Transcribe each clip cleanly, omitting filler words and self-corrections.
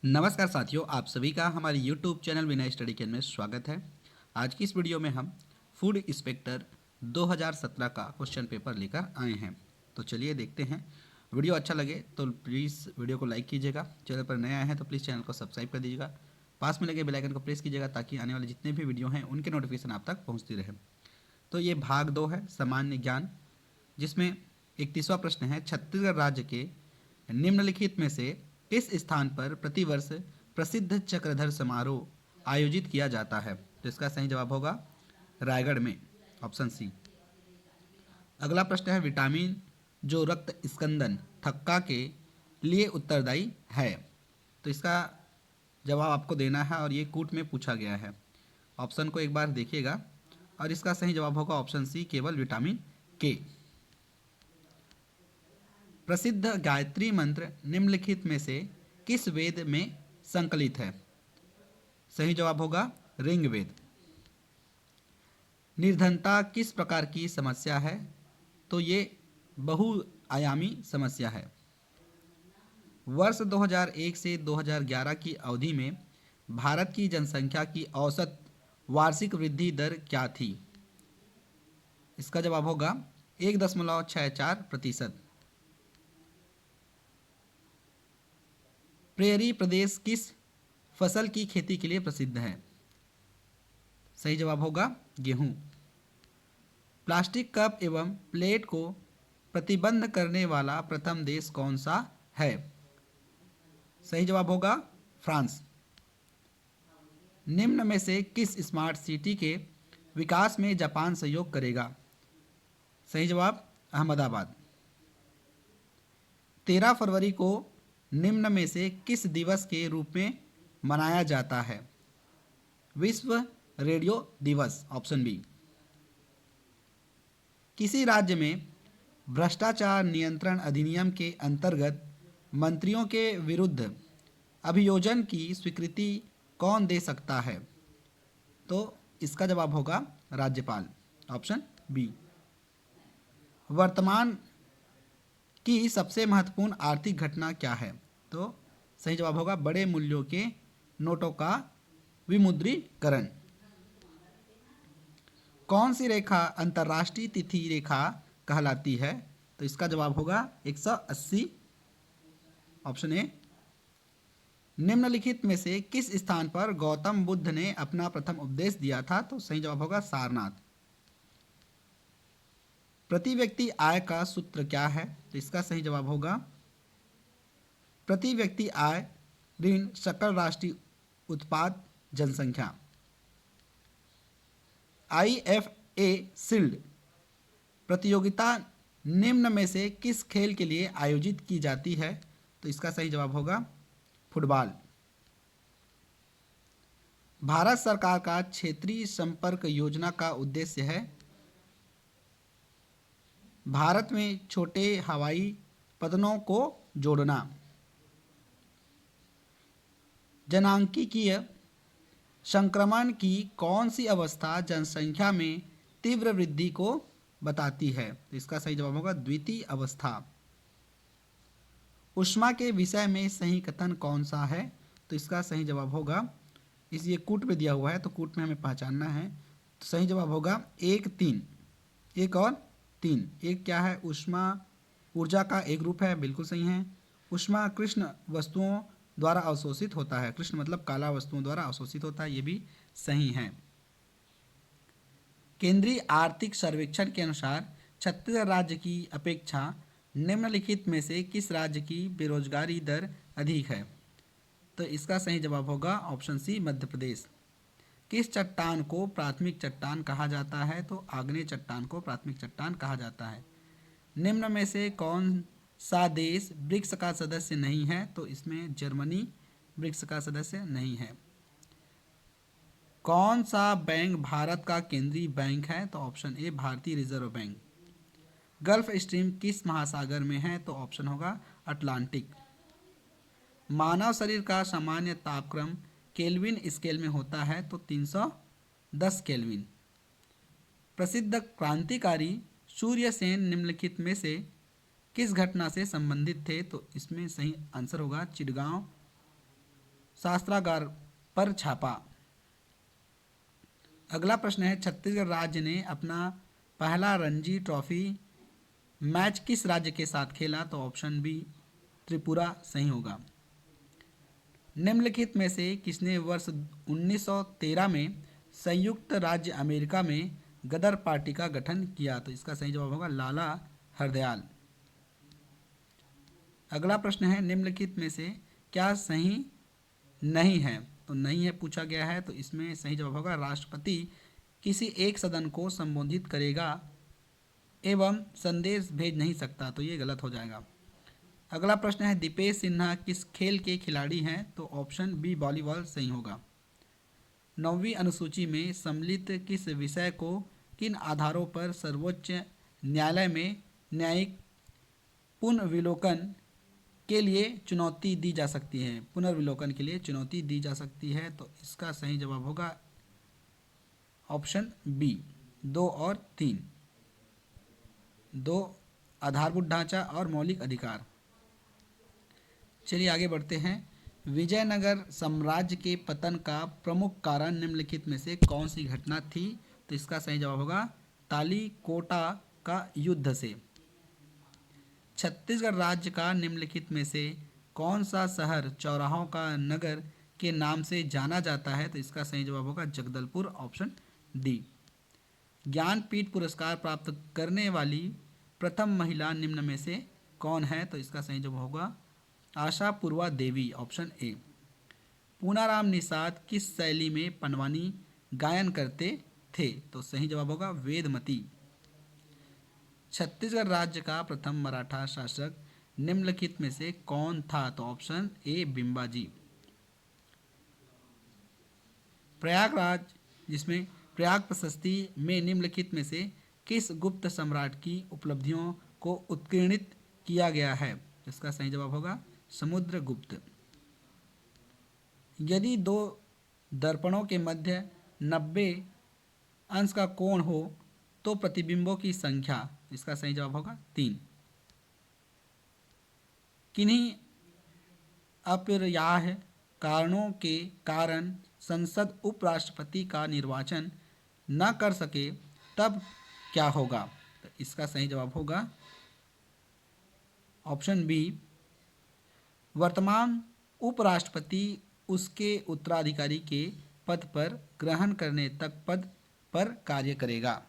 नमस्कार साथियों, आप सभी का हमारे YouTube चैनल विनय स्टडी केयर में स्वागत है। आज की इस वीडियो में हम फूड इंस्पेक्टर 2017 का क्वेश्चन पेपर लेकर आए हैं। तो चलिए देखते हैं। वीडियो अच्छा लगे तो प्लीज़ वीडियो को लाइक कीजिएगा। चैनल पर नए आए हैं तो प्लीज़ चैनल को सब्सक्राइब कर दीजिएगा। पास में लगे बेल आइकन को प्रेस कीजिएगा ताकि आने वाले जितने भी वीडियो हैं उनके नोटिफिकेशन आप तक पहुँचती रहे। तो ये भाग 2 है, सामान्य ज्ञान, जिसमें 31वां प्रश्न है, छत्तीसगढ़ राज्य के निम्नलिखित में से किस स्थान पर प्रतिवर्ष प्रसिद्ध चक्रधर समारोह आयोजित किया जाता है? तो इसका सही जवाब होगा रायगढ़ में, ऑप्शन सी। अगला प्रश्न है, विटामिन जो रक्त स्कंदन थक्का के लिए उत्तरदायी है? तो इसका जवाब आपको देना है और ये कूट में पूछा गया है। ऑप्शन को एक बार देखिएगा और इसका सही जवाब होगा ऑप्शन सी, केवल विटामिन के। प्रसिद्ध गायत्री मंत्र निम्नलिखित में से किस वेद में संकलित है? सही जवाब होगा ऋग्वेद। निर्धनता किस प्रकार की समस्या है? तो ये बहुआयामी समस्या है। वर्ष 2001 से 2011 की अवधि में भारत की जनसंख्या की औसत वार्षिक वृद्धि दर क्या थी? इसका जवाब होगा 1.64%। प्रेरी प्रदेश किस फसल की खेती के लिए प्रसिद्ध है? सही जवाब होगा गेहूं। प्लास्टिक कप एवं प्लेट को प्रतिबंध करने वाला प्रथम देश कौन सा है? सही जवाब होगा फ्रांस। निम्न में से किस स्मार्ट सिटी के विकास में जापान सहयोग करेगा? सही जवाब अहमदाबाद। 13 फरवरी को निम्न में से किस दिवस के रूप में मनाया जाता है? विश्व रेडियो दिवस, ऑप्शन बी। किसी राज्य में भ्रष्टाचार नियंत्रण अधिनियम के अंतर्गत मंत्रियों के विरुद्ध अभियोजन की स्वीकृति कौन दे सकता है? तो इसका जवाब होगा राज्यपाल, ऑप्शन बी। वर्तमान की सबसे महत्वपूर्ण आर्थिक घटना क्या है? तो सही जवाब होगा बड़े मूल्यों के नोटों का विमुद्रीकरण। कौन सी रेखा अंतर्राष्ट्रीय तिथि रेखा कहलाती है? तो इसका जवाब होगा 180, ऑप्शन ए। निम्नलिखित में से किस स्थान पर गौतम बुद्ध ने अपना प्रथम उपदेश दिया था? तो सही जवाब होगा सारनाथ। प्रति व्यक्ति आय का सूत्र क्या है? तो इसका सही जवाब होगा प्रति व्यक्ति आय ऋण सकल राष्ट्रीय उत्पाद जनसंख्या। IFA शील्ड प्रतियोगिता निम्न में से किस खेल के लिए आयोजित की जाती है? तो इसका सही जवाब होगा फुटबॉल। भारत सरकार का क्षेत्रीय संपर्क योजना का उद्देश्य है भारत में छोटे हवाई पतनों को जोड़ना। जनांकीय संक्रमण की कौन सी अवस्था जनसंख्या में तीव्र वृद्धि को बताती है? तो इसका सही जवाब होगा द्वितीय अवस्था। ऊष्मा के विषय में सही कथन कौन सा है? तो इसका सही जवाब होगा, इस ये कूट पे दिया हुआ है तो कूट में हमें पहचानना है। तो सही जवाब होगा 1-3, 1 और 3। एक क्या है? ऊष्मा ऊर्जा का एक रूप है, बिल्कुल सही है। ऊष्मा कृष्ण वस्तुओं द्वारा अवशोषित होता है, कृष्ण मतलब काला वस्तुओं द्वारा अवशोषित होता है, ये भी सही है। केंद्रीय आर्थिक सर्वेक्षण के अनुसार छत्तीसगढ़ राज्य की अपेक्षा निम्नलिखित में से किस राज्य की बेरोजगारी दर अधिक है? तो इसका सही जवाब होगा ऑप्शन सी, मध्य प्रदेश। किस चट्टान को प्राथमिक चट्टान कहा जाता है? तो आग्नेय चट्टान को प्राथमिक चट्टान कहा जाता है। निम्न में से कौन सा देश ब्रिक्स का सदस्य नहीं है? तो इसमें जर्मनी ब्रिक्स का सदस्य नहीं है। कौन सा बैंक भारत का केंद्रीय बैंक है? तो ऑप्शन ए, भारतीय रिजर्व बैंक। गल्फ स्ट्रीम किस महासागर में है? तो ऑप्शन होगा अटलांटिक। मानव शरीर का सामान्य तापक्रम केल्विन स्केल में होता है, तो 310 केल्विन। प्रसिद्ध क्रांतिकारी सूर्यसेन निम्नलिखित में से किस घटना से संबंधित थे? तो इसमें सही आंसर होगा चिटगांव शस्त्रागार पर छापा। अगला प्रश्न है, छत्तीसगढ़ राज्य ने अपना पहला रणजी ट्रॉफी मैच किस राज्य के साथ खेला? तो ऑप्शन बी त्रिपुरा सही होगा। निम्नलिखित में से किसने वर्ष 1913 में संयुक्त राज्य अमेरिका में गदर पार्टी का गठन किया? तो इसका सही जवाब होगा लाला हरदयाल। अगला प्रश्न है, निम्नलिखित में से क्या सही नहीं है? तो नहीं है पूछा गया है, तो इसमें सही जवाब होगा राष्ट्रपति किसी एक सदन को संबोधित करेगा एवं संदेश भेज नहीं सकता, तो ये गलत हो जाएगा। अगला प्रश्न है, दीपेश सिन्हा किस खेल के खिलाड़ी हैं? तो ऑप्शन बी वॉलीबॉल सही होगा। 9वीं अनुसूची में सम्मिलित किस विषय को किन आधारों पर सर्वोच्च न्यायालय में न्यायिक पुनर्विलोकन के लिए चुनौती दी जा सकती है? पुनर्विलोकन के लिए चुनौती दी जा सकती है, तो इसका सही जवाब होगा ऑप्शन बी 2 और 3, 2 आधारभूत ढांचा और मौलिक अधिकार। चलिए आगे बढ़ते हैं। विजयनगर साम्राज्य के पतन का प्रमुख कारण निम्नलिखित में से कौन सी घटना थी? तो इसका सही जवाब होगा तालीकोटा का युद्ध से। छत्तीसगढ़ राज्य का निम्नलिखित में से कौन सा शहर चौराहों का नगर के नाम से जाना जाता है? तो इसका सही जवाब होगा जगदलपुर, ऑप्शन डी। ज्ञानपीठ पुरस्कार प्राप्त करने वाली प्रथम महिला निम्न में से कौन है? तो इसका सही जवाब होगा आशा पूर्वा देवी, ऑप्शन ए। पूनाराम निषाद किस शैली में पंडवानी गायन करते थे? तो सही जवाब होगा वेदमती। छत्तीसगढ़ राज्य का प्रथम मराठा शासक निम्नलिखित में से कौन था? तो ऑप्शन ए बिंबाजी। प्रयागराज, जिसमें प्रयाग प्रशस्ति में निम्नलिखित में से किस गुप्त सम्राट की उपलब्धियों को उत्कीर्णित किया गया है? इसका सही जवाब होगा समुद्रगुप्त। यदि दो दर्पणों के मध्य 90 अंश का कोण हो तो प्रतिबिंबों की संख्या, इसका सही जवाब होगा 3। किन्हीं अपरिहार्य कारणों के कारण संसद उपराष्ट्रपति का निर्वाचन न कर सके तब क्या होगा? तो इसका सही जवाब होगा ऑप्शन बी वर्तमान उपराष्ट्रपति उसके उत्तराधिकारी के पद पर ग्रहण करने तक पद पर कार्य करेगा।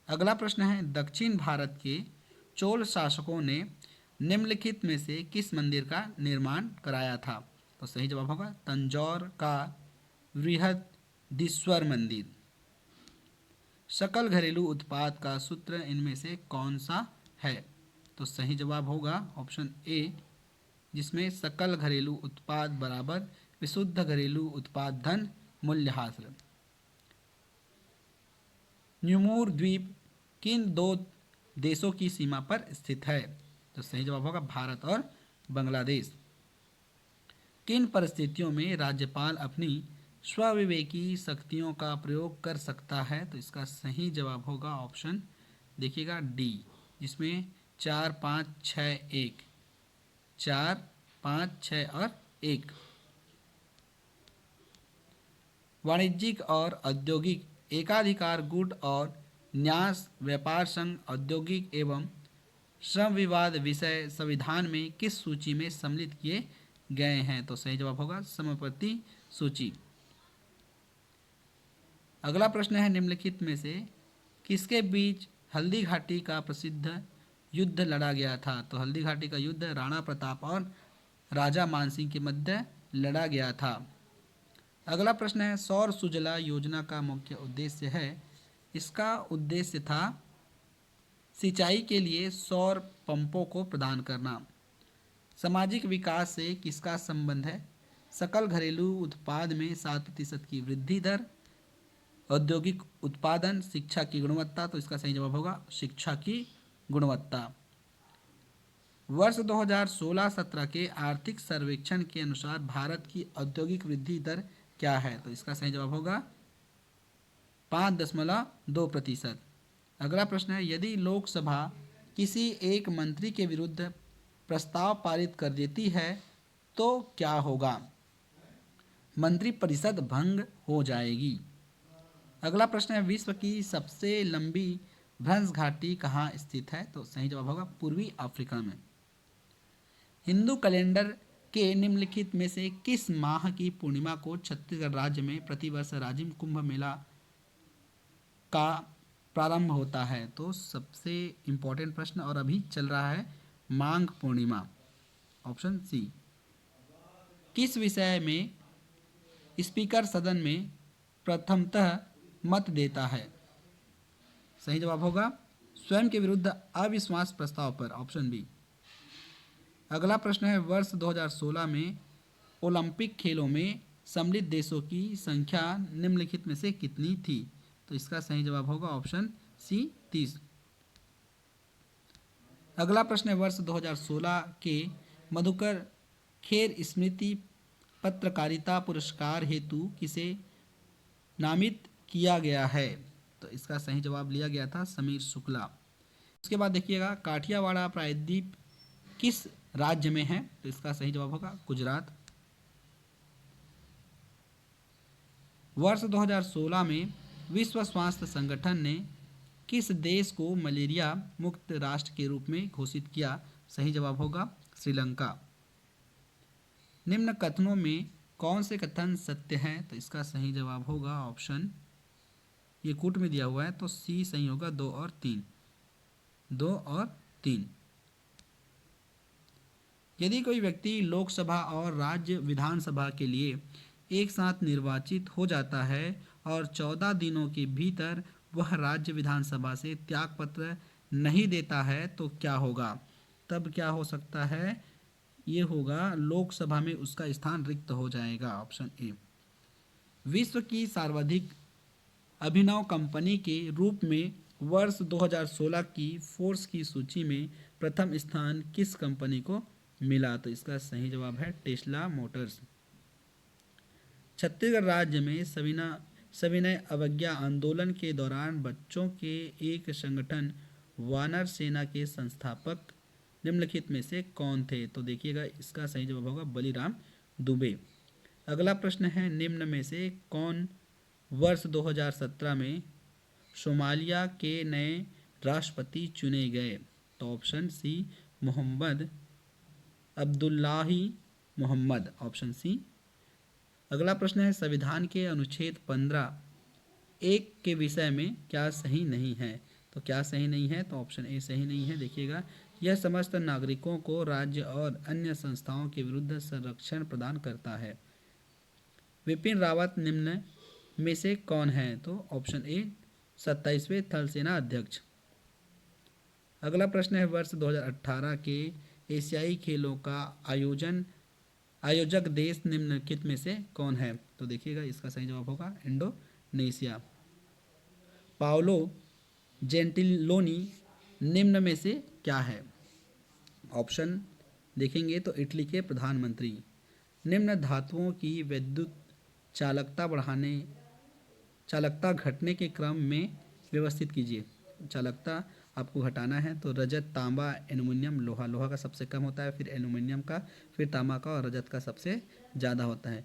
अगला प्रश्न है, दक्षिण भारत के चोल शासकों ने निम्नलिखित में से किस मंदिर का निर्माण कराया था? तो सही जवाब होगा तंजौर का बृहदीश्वर मंदिर। सकल घरेलू उत्पाद का सूत्र इनमें से कौन सा है? तो सही जवाब होगा ऑप्शन ए, जिसमें सकल घरेलू उत्पाद बराबर विशुद्ध घरेलू उत्पाद धन मूल्यह्रास। न्यूमूर द्वीप किन दो देशों की सीमा पर स्थित है? तो सही जवाब होगा भारत और बांग्लादेश। किन परिस्थितियों में राज्यपाल अपनी स्वविवेकी शक्तियों का प्रयोग कर सकता है? तो इसका सही जवाब होगा ऑप्शन देखिएगा डी, जिसमें 4, 5, 6, 1, 4, 5, 6 और 1। वाणिज्यिक और औद्योगिक एकाधिकार गुट और न्यास व्यापार संघ औद्योगिक एवं श्रम विवाद विषय संविधान में किस सूची में सम्मिलित किए गए हैं? तो सही जवाब होगा समापत्ति सूची। अगला प्रश्न है, निम्नलिखित में से किसके बीच हल्दी घाटी का प्रसिद्ध युद्ध लड़ा गया था? तो हल्दी घाटी का युद्ध राणा प्रताप और राजा मानसिंह के मध्य लड़ा गया था। अगला प्रश्न है, सौर सुजला योजना का मुख्य उद्देश्य है? इसका उद्देश्य था सिंचाई के लिए सौर पंपों को प्रदान करना। सामाजिक विकास से किसका संबंध है? सकल घरेलू उत्पाद में 7% की वृद्धि दर, औद्योगिक उत्पादन, शिक्षा की गुणवत्ता। तो इसका सही जवाब होगा शिक्षा की गुणवत्ता। वर्ष 2016-17 के आर्थिक सर्वेक्षण के अनुसार भारत की औद्योगिक वृद्धि दर क्या है? तो इसका सही जवाब होगा 5.2%। अगला प्रश्न है, यदि लोकसभा किसी एक मंत्री के विरुद्ध प्रस्ताव पारित कर देती है तो क्या होगा? मंत्रिपरिषद भंग हो जाएगी। अगला प्रश्न है, विश्व की सबसे लंबी भ्रंश घाटी कहाँ स्थित है? तो सही जवाब होगा पूर्वी अफ्रीका में। हिंदू कैलेंडर के निम्नलिखित में से किस माह की पूर्णिमा को छत्तीसगढ़ राज्य में प्रतिवर्ष राजिम कुंभ मेला का प्रारंभ होता है? तो सबसे इंपॉर्टेंट प्रश्न और अभी चल रहा है, माघ पूर्णिमा, ऑप्शन सी। किस विषय में स्पीकर सदन में प्रथमतः मत देता है? सही जवाब होगा स्वयं के विरुद्ध अविश्वास प्रस्ताव पर, ऑप्शन बी। अगला प्रश्न है, वर्ष 2016 में ओलंपिक खेलों में सम्मिलित देशों की संख्या निम्नलिखित में से कितनी थी? तो इसका सही जवाब होगा ऑप्शन सी 30। अगला प्रश्न है, वर्ष 2016 के मधुकर खेर स्मृति पत्रकारिता पुरस्कार हेतु किसे नामित किया गया है? तो इसका सही जवाब लिया गया था समीर शुक्ला। उसके बाद देखिएगा, काठियावाड़ प्रायद्वीप किस राज्य में है? तो इसका सही जवाब होगा गुजरात। वर्ष 2016 में विश्व स्वास्थ्य संगठन ने किस देश को मलेरिया मुक्त राष्ट्र के रूप में घोषित किया? सही जवाब होगा श्रीलंका। निम्न कथनों में कौन से कथन सत्य हैं? तो इसका सही जवाब होगा ऑप्शन, ये कूट में दिया हुआ है तो सी सही होगा, 2 और 3। 2 और 3। यदि कोई व्यक्ति लोकसभा और राज्य विधानसभा के लिए एक साथ निर्वाचित हो जाता है और 14 दिनों के भीतर वह राज्य विधानसभा से त्यागपत्र नहीं देता है तो क्या होगा? तब क्या हो सकता है? ये होगा लोकसभा में उसका स्थान रिक्त हो जाएगा, ऑप्शन ए। विश्व की सर्वाधिक अभिनव कंपनी के रूप में वर्ष 2016 की फोर्ब्स की सूची में प्रथम स्थान किस कंपनी को मिला? तो इसका सही जवाब है टेस्ला मोटर्स। छत्तीसगढ़ राज्य में सविनय अवज्ञा आंदोलन के दौरान बच्चों के एक संगठन वानर सेना के संस्थापक निम्नलिखित में से कौन थे? तो देखिएगा, इसका सही जवाब होगा बलिराम दुबे। अगला प्रश्न है, निम्न में से कौन वर्ष 2017 में सोमालिया के नए राष्ट्रपति चुने गए? तो option C Mohamed Abdullahi Mohamed, option C. अगला प्रश्न है, संविधान के अनुच्छेद 15(1) के विषय में क्या सही नहीं है? तो क्या सही नहीं है? तो ऑप्शन ए सही नहीं है। देखिएगा, यह समस्त नागरिकों को राज्य और अन्य संस्थाओं के विरुद्ध संरक्षण प्रदान करता है। विपिन रावत निम्न में से कौन है? तो ऑप्शन ए 27वें थल सेना अध्यक्ष। अगला प्रश्न है, वर्ष 2018 के एशियाई खेलों का आयोजक देश निम्नलिखित में से कौन है? तो देखिएगा, इसका सही जवाब होगा इंडोनेशिया। पाओलो जेंटिलोनी निम्न में से क्या है? ऑप्शन देखेंगे तो इटली के प्रधानमंत्री। निम्न धातुओं की विद्युत चालकता घटने के क्रम में व्यवस्थित कीजिए। चालकता आपको घटाना है तो रजत, तांबा, एल्युमिनियम, लोहा का सबसे कम होता है, फिर एल्युमिनियम का, फिर तांबा का और रजत का सबसे ज़्यादा होता है।